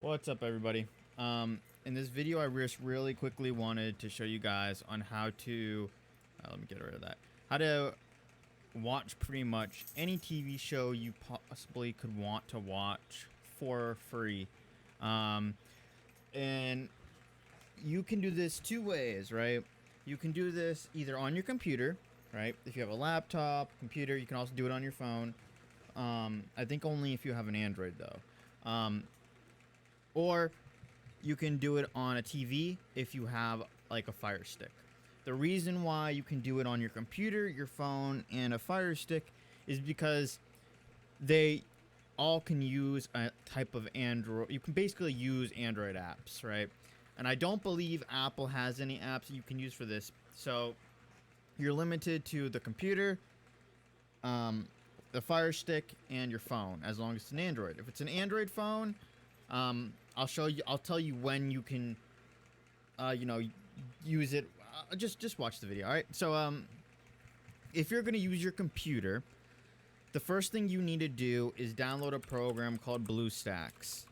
What's up, everybody? In this video, I just really quickly wanted to show you guys on how to, let me get rid of that, how to watch pretty much any TV show you possibly could want to watch for free. And you can do this two ways, right? You can do this either on your computer, right? If you have a laptop, computer, you can also do it on your phone. I think only if you have an Android, though. Or you can do it on a TV if you have like a Fire Stick. The reason why you can do it on your computer, your phone, and a Fire Stick is because they all can use a type of Android. You can basically use Android apps, right? And I don't believe Apple has any apps that you can use for this. So you're limited to the computer, the Fire Stick, and your phone, as long as it's an Android. If it's an Android phone, I'll show you. I'll tell you when you can, use it. Just watch the video. All right. So, if you're gonna use your computer, the first thing you need to do is download a program called BlueStacks.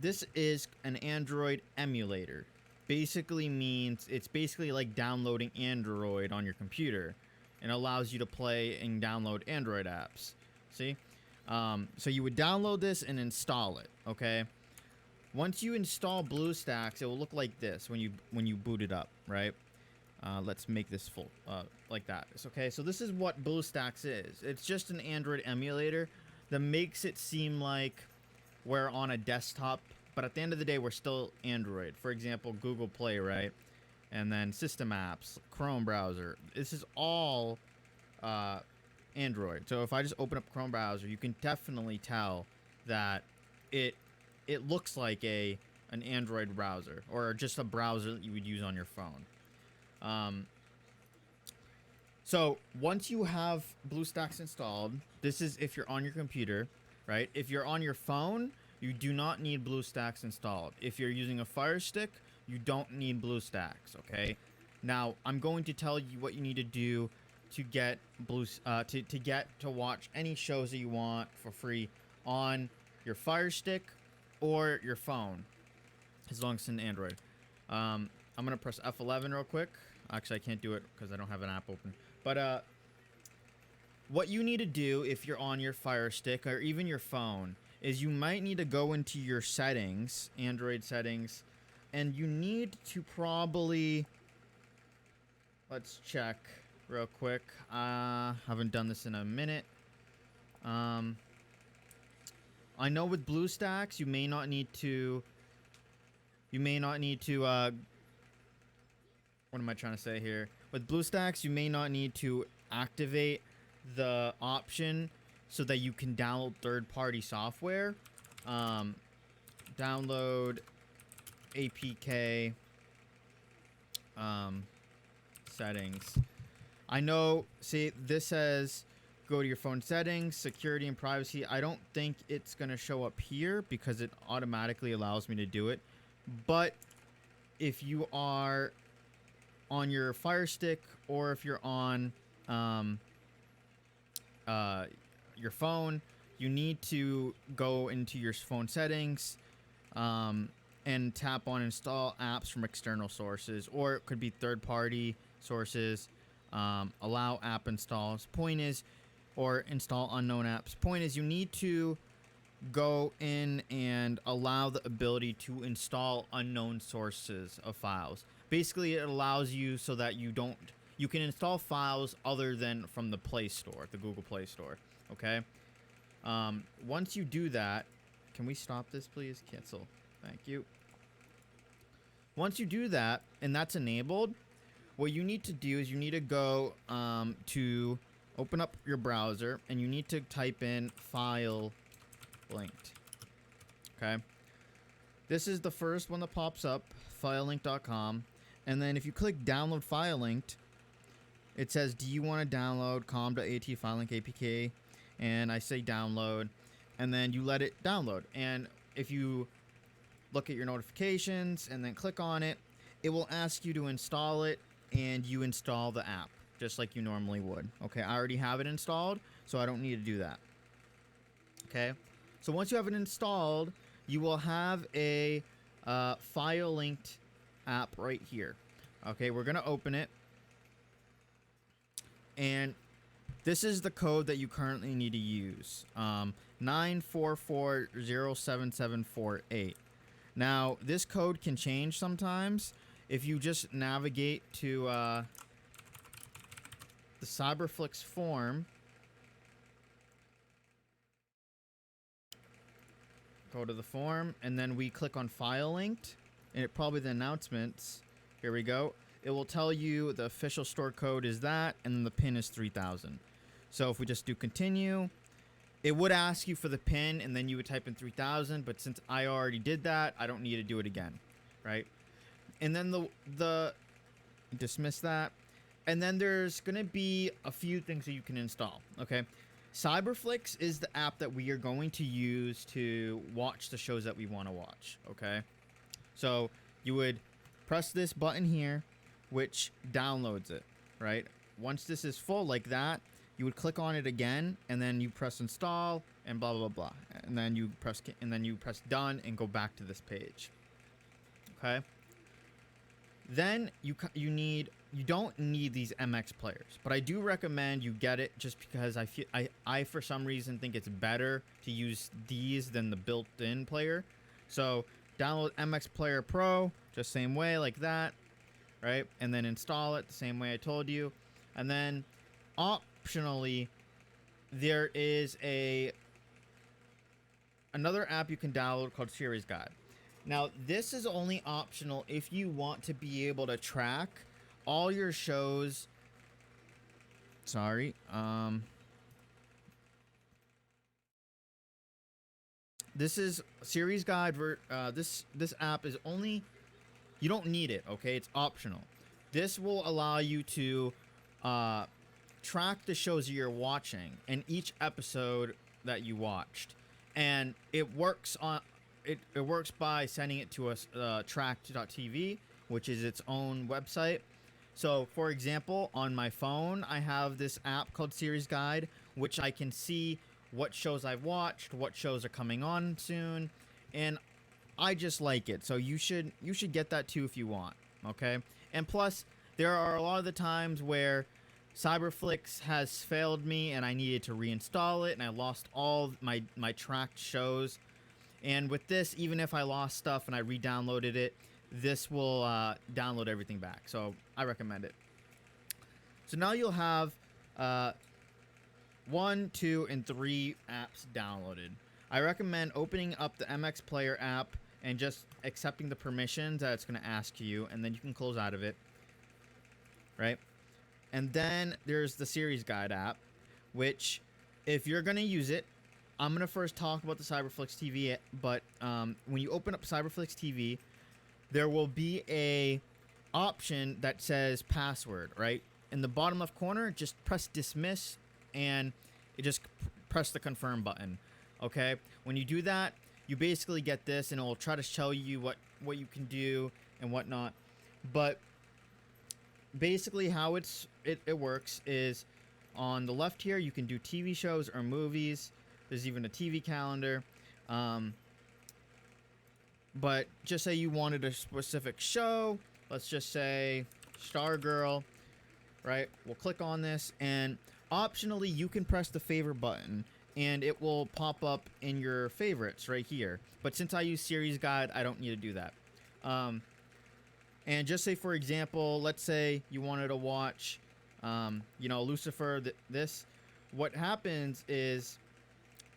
This is an Android emulator. Basically means it's basically like downloading Android on your computer, and allows you to play and download Android apps. See? So you would download this and install it, okay? Once you install BlueStacks, it will look like this when you boot it up, right? Let's make this full, like that. Okay, so this is what BlueStacks is. It's just an Android emulator that makes it seem like we're on a desktop, but at the end of the day, we're still Android. For example, Google Play, right? And then system apps, Chrome browser. This is all Android. So if I just open up Chrome browser, you can definitely tell that it looks like an Android browser, or just a browser that you would use on your phone. So once you have BlueStacks installed, this is if you're on your computer, right? If you're on your phone, you do not need BlueStacks installed. If you're using a Fire Stick, you don't need BlueStacks, okay? Now, I'm going to tell you what you need to do to get to watch any shows that you want for free on your Fire Stick or your phone, as long as it's an Android. I'm gonna press F11 real quick. Actually, I can't do it because I don't have an app open. But what you need to do if you're on your Fire Stick or even your phone is you might need to go into your settings, Android settings, and you need to probably, let's check real quick. Haven't done this in a minute. I know with BlueStacks, you may not need to. What am I trying to say here? With BlueStacks, you may not need to activate the option so that you can download third-party software. Download APK settings. I know, see, this says go to your phone settings, security and privacy. I don't think it's going to show up here because it automatically allows me to do it. But if you are on your Fire Stick or if you're on your phone, you need to go into your phone settings and tap on install apps from external sources, or it could be third-party sources. Allow app installs. Point is, or install unknown apps. Point is, you need to go in and allow the ability to install unknown sources of files. Basically, it allows you so that you can install files other than from the Play Store, the Google Play Store. Okay. Once you do that, can we stop this, please? Cancel. Thank you. Once you do that, and that's enabled, what you need to do is you need to go to open up your browser, and you need to type in file linked. Okay. This is the first one that pops up, filelink.com. And then if you click download file linked, it says, do you want to download com.at filelink APK? And I say download, and then you let it download. And if you look at your notifications and then click on it, it will ask you to install it, and you install the app just like you normally would. Okay, I already have it installed, so I don't need to do that. Okay, So once you have it installed, you will have a file linked app right here. Okay, we're gonna open it, and this is the code that you currently need to use. 944077748. Now, this code can change sometimes. If you just navigate to the Cyberflex form, go to the form, and then we click on file linked, and it probably the announcements. Here we go. It will tell you the official store code is that, and then the pin is 3000. So if we just do continue, it would ask you for the pin, and then you would type in 3000, but since I already did that, I don't need to do it again, right? And then the dismiss that, and then there's gonna be a few things that you can install. Okay, Cyberflix is the app that we are going to use to watch the shows that we want to watch. Okay, so you would press this button here, which downloads it, right? Once this is full like that, you would click on it again, and then you press install, and blah blah blah, and then you press done and go back to this page. Okay. Then you don't need these MX players, but I do recommend you get it just because I for some reason think it's better to use these than the built-in player. So download MX Player Pro just same way like that, right? And then install it the same way I told you, and then optionally there is another app you can download called Series Guide. Now, this is only optional if you want to be able to track all your shows. Sorry. This is Series Guide. This app is only, you don't need it, okay? It's optional. This will allow you to track the shows you're watching and each episode that you watched. And it works on it works by sending it to us tracked.tv, which is its own website. So for example, on my phone I have this app called Series Guide, which I can see what shows I've watched, what shows are coming on soon, and I just like it. So you should get that too if you want. Okay, and plus there are a lot of the times where Cyberflix has failed me and I needed to reinstall it and I lost all my tracked shows. And with this, even if I lost stuff and I re-downloaded it, this will download everything back. So I recommend it. So now you'll have 1, 2, and 3 apps downloaded. I recommend opening up the MX Player app and just accepting the permissions that it's going to ask you, and then you can close out of it, right? And then there's the Series Guide app, which if you're going to use it, I'm going to first talk about the Cyberflex TV, but when you open up Cyberflex TV, there will be a option that says password, right? In the bottom left corner, just press dismiss, and it just press the confirm button, okay? When you do that, you basically get this, and it will try to show you what you can do and whatnot. But basically how it works is on the left here, you can do TV shows or movies. There's even a TV calendar. But just say you wanted a specific show. Let's just say Stargirl, right? We'll click on this, and optionally you can press the favorite button and it will pop up in your favorites right here. But since I use Series Guide, I don't need to do that. And just say, for example, let's say you wanted to watch, Lucifer, this. What happens is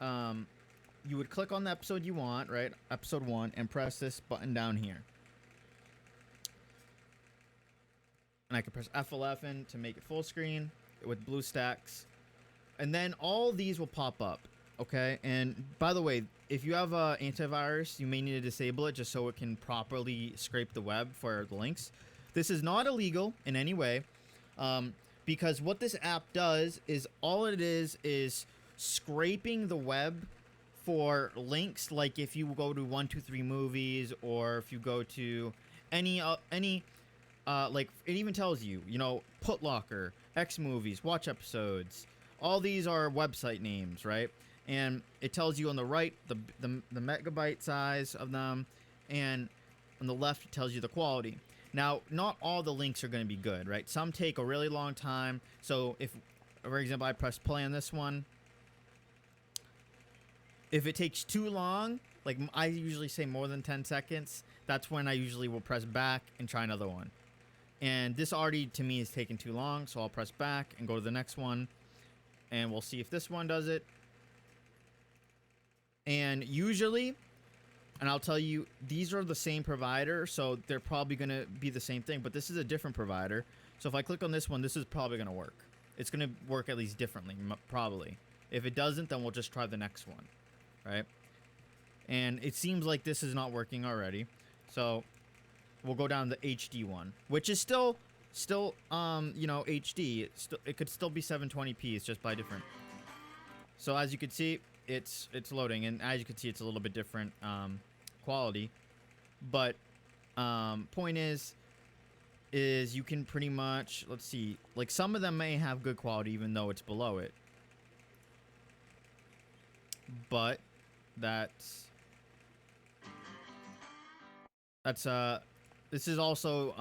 you would click on the episode you want, right? Episode 1, and press this button down here. And I can press F11 to make it full screen with blue stacks. And then all these will pop up, okay? And by the way, if you have an antivirus, you may need to disable it just so it can properly scrape the web for the links. This is not illegal in any way, because what this app does is all it is scraping the web for links. Like if you go to 123 Movies, or if you go to any like it even tells you, Putlocker, X Movies, Watch Episodes. All these are website names, right? and it tells you on the right the megabyte size of them, and on the left it tells you the quality. Now, not all the links are going to be good, right? Some take a really long time. So if, for example, I press play on this one, if it takes too long, like I usually say more than 10 seconds, that's when I usually will press back and try another one. And this already, to me, is taking too long, so I'll press back and go to the next one, and we'll see if this one does it. And usually, and I'll tell you, these are the same provider, so they're probably going to be the same thing, but this is a different provider. So if I click on this one, this is probably going to work. It's going to work at least differently, probably. If it doesn't, then we'll just try the next one, right? And it seems like this is not working already, so we'll go down the HD one, which is still you know, HD. It could still be 720p. It's just by different. So as you can see, it's loading, and as you can see, it's a little bit different quality. But point is you can pretty much, let's see, like some of them may have good quality even though it's below it. But this is also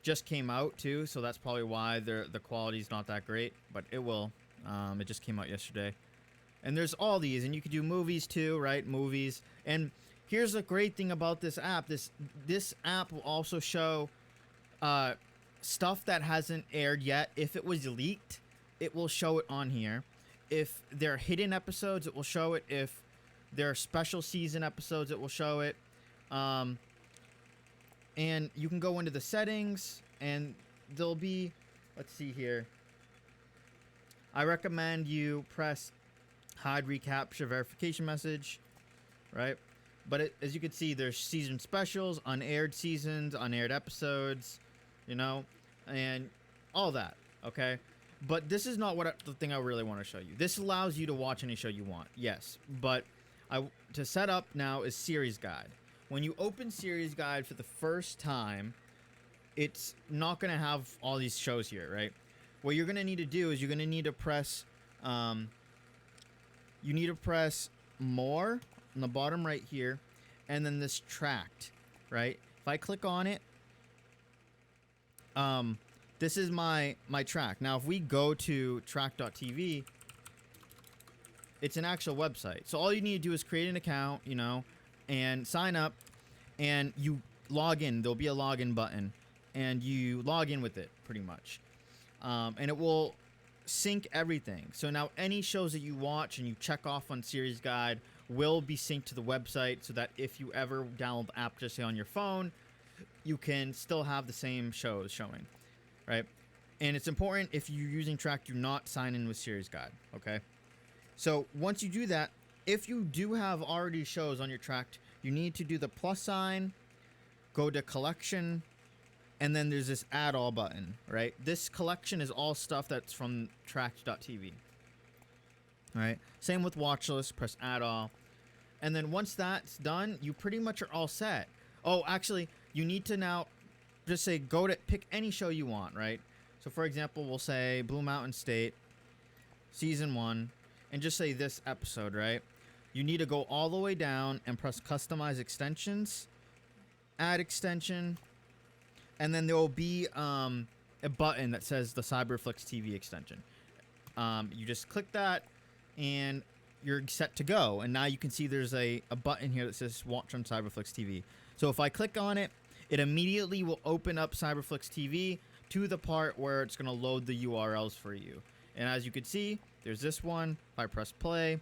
just came out too, so that's probably why the quality's not that great, but it will. It just came out yesterday. And there's all these, and you could do movies too, right? Movies. And here's the great thing about this app. This app will also show stuff that hasn't aired yet. If it was leaked, it will show it on here. If there are hidden episodes, it will show it. If there are special season episodes, it will show it. And you can go into the settings, and there'll be, let's see here. I recommend you press hide recapture verification message, right? But as you can see, there's season specials, unaired seasons, unaired episodes, you know, and all that, okay? But this is not the thing I really want to show you. This allows you to watch any show you want, yes. But to set up now is Series Guide. When you open Series Guide for the first time, it's not going to have all these shows here, right? What you're going to need to do is you're going to need to press more on the bottom right here, and then this tracked, right? If I click on it, this is my track. Now, if we go to track.tv, it's an actual website. So all you need to do is create an account, you know, and sign up, and you log in. There'll be a login button, and you log in with it pretty much. And it will sync everything. So now any shows that you watch and you check off on Series Guide will be synced to the website, so that if you ever download the app, just say on your phone, you can still have the same shows showing, right? And it's important, if you're using Track, do not sign in with Series Guide, okay? So once you do that, if you do have already shows on your Track, you need to do the plus sign, go to collection, and then there's this add all button, right? This collection is all stuff that's from tracked.tv. All right. Same with watch list, press add all. And then once that's done, you pretty much are all set. Oh, actually, you need to now just say go to pick any show you want, right? So for example, we'll say Blue Mountain State, season 1, and just say this episode, right? You need to go all the way down and press customize extensions, add extension, and then there will be a button that says the Cyberflex TV extension. You just click that, and you're set to go. And now you can see there's a button here that says watch on Cyberflex TV. So if I click on it, it immediately will open up Cyberflex TV to the part where it's going to load the URLs for you. And as you can see, there's this one. If I press play,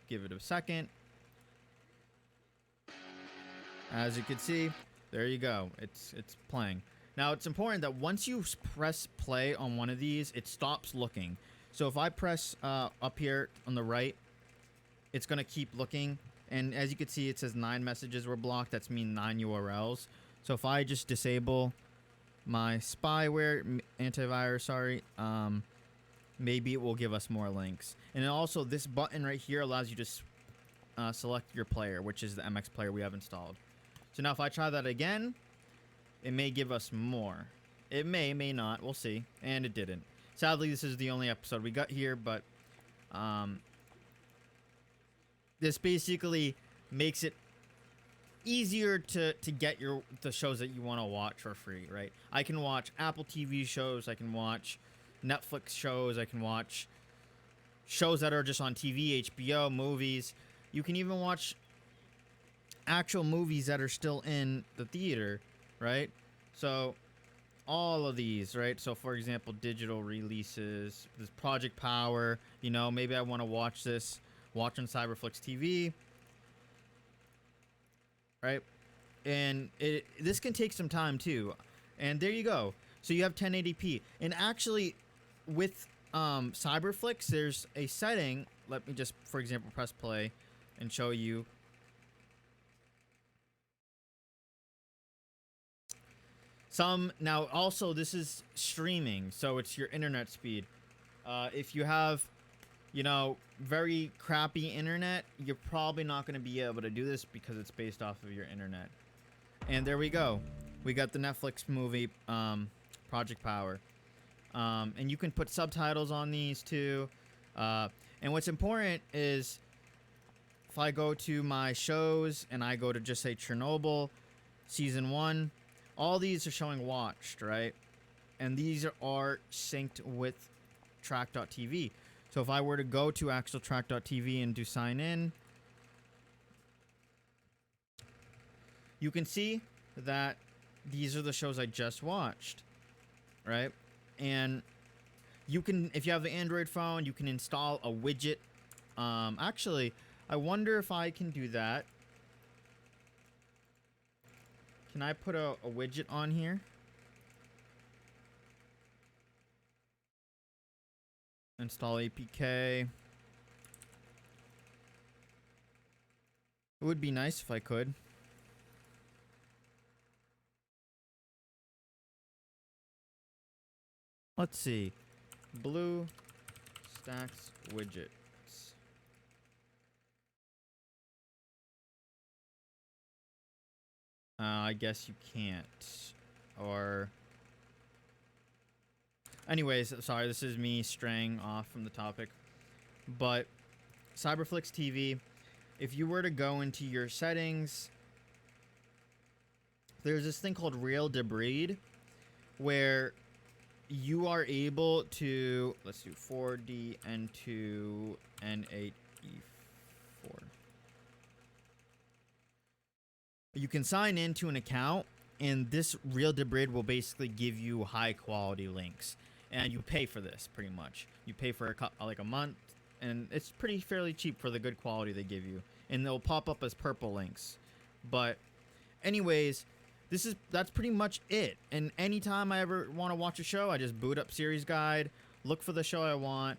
give it a second. As you can see, there you go. It's playing. Now, it's important that once you press play on one of these, it stops looking. So if I press up here on the right, it's going to keep looking. And as you can see, it says 9 messages were blocked. That's mean 9 URLs. So if I just disable my spyware, antivirus, sorry, maybe it will give us more links. And then also, this button right here allows you to select your player, which is the MX player we have installed. So now if I try that again, it may give us more. It may not. We'll see. And it didn't. Sadly, this is the only episode we got here, but this basically makes it easier to get the shows that you want to watch for free, right? I can watch Apple TV shows, I can watch Netflix shows, I can watch shows that are just on TV, HBO, movies. You can even watch actual movies that are still in the theater, right? So all of these, right? So for example, digital releases, this Project Power, you know, maybe I want to watch this, watch on Cyberflex TV, right? And this can take some time too. And there you go. So you have 1080p. And actually, with Cyberflix, there's a setting. Let me just, for example, press play and show you. Now also this is streaming, so it's your internet speed. If you have, you know, very crappy internet, you're probably not going to be able to do this because it's based off of your internet. And there we go. We got the Netflix movie, Project Power. And you can put subtitles on these too. And what's important is if I go to my shows and I go to just say Chernobyl, season 1, all these are showing watched, right? And these are synced with track.tv. So if I were to go to actual track.tv and do sign in, you can see that these are the shows I just watched, right? And you can, if you have an Android phone, you can install a widget. Actually, I wonder if I can do that. Can I put a widget on here? Install APK. It would be nice if I could. Let's see. Blue Stacks widgets. I guess you can't. Or... anyways, sorry, this is me straying off from the topic. But Cyberflex TV, if you were to go into your settings, there's this thing called Real Debris, where you are able to, let's do 4D N2 N8E4. You can sign into an account, and this Real Debris will basically give you high quality links, and you pay for this pretty much. You pay for like a month, and it's pretty fairly cheap for the good quality they give you, and they'll pop up as purple links. But anyways, that's pretty much it. And anytime I ever want to watch a show, I just boot up Series Guide, look for the show I want.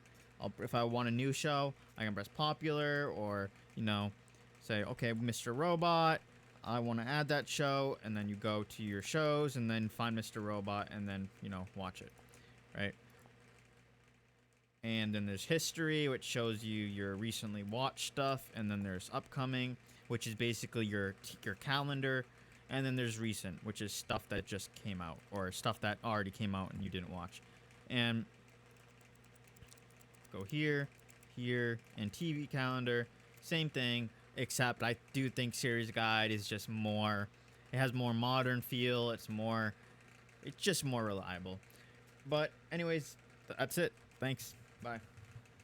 If I want a new show, I can press popular, or, you know, say, okay, Mr. Robot, I want to add that show, and then you go to your shows and then find Mr. Robot and then, you know, watch it, right? And then there's history, which shows you your recently watched stuff, and then there's upcoming, which is basically your calendar, and then there's recent, which is stuff that just came out or stuff that already came out and you didn't watch. And go here, and TV calendar, same thing. Except I do think Series Guide is just more, it has more modern feel, it's just more reliable. But anyways, that's it. Thanks. Bye.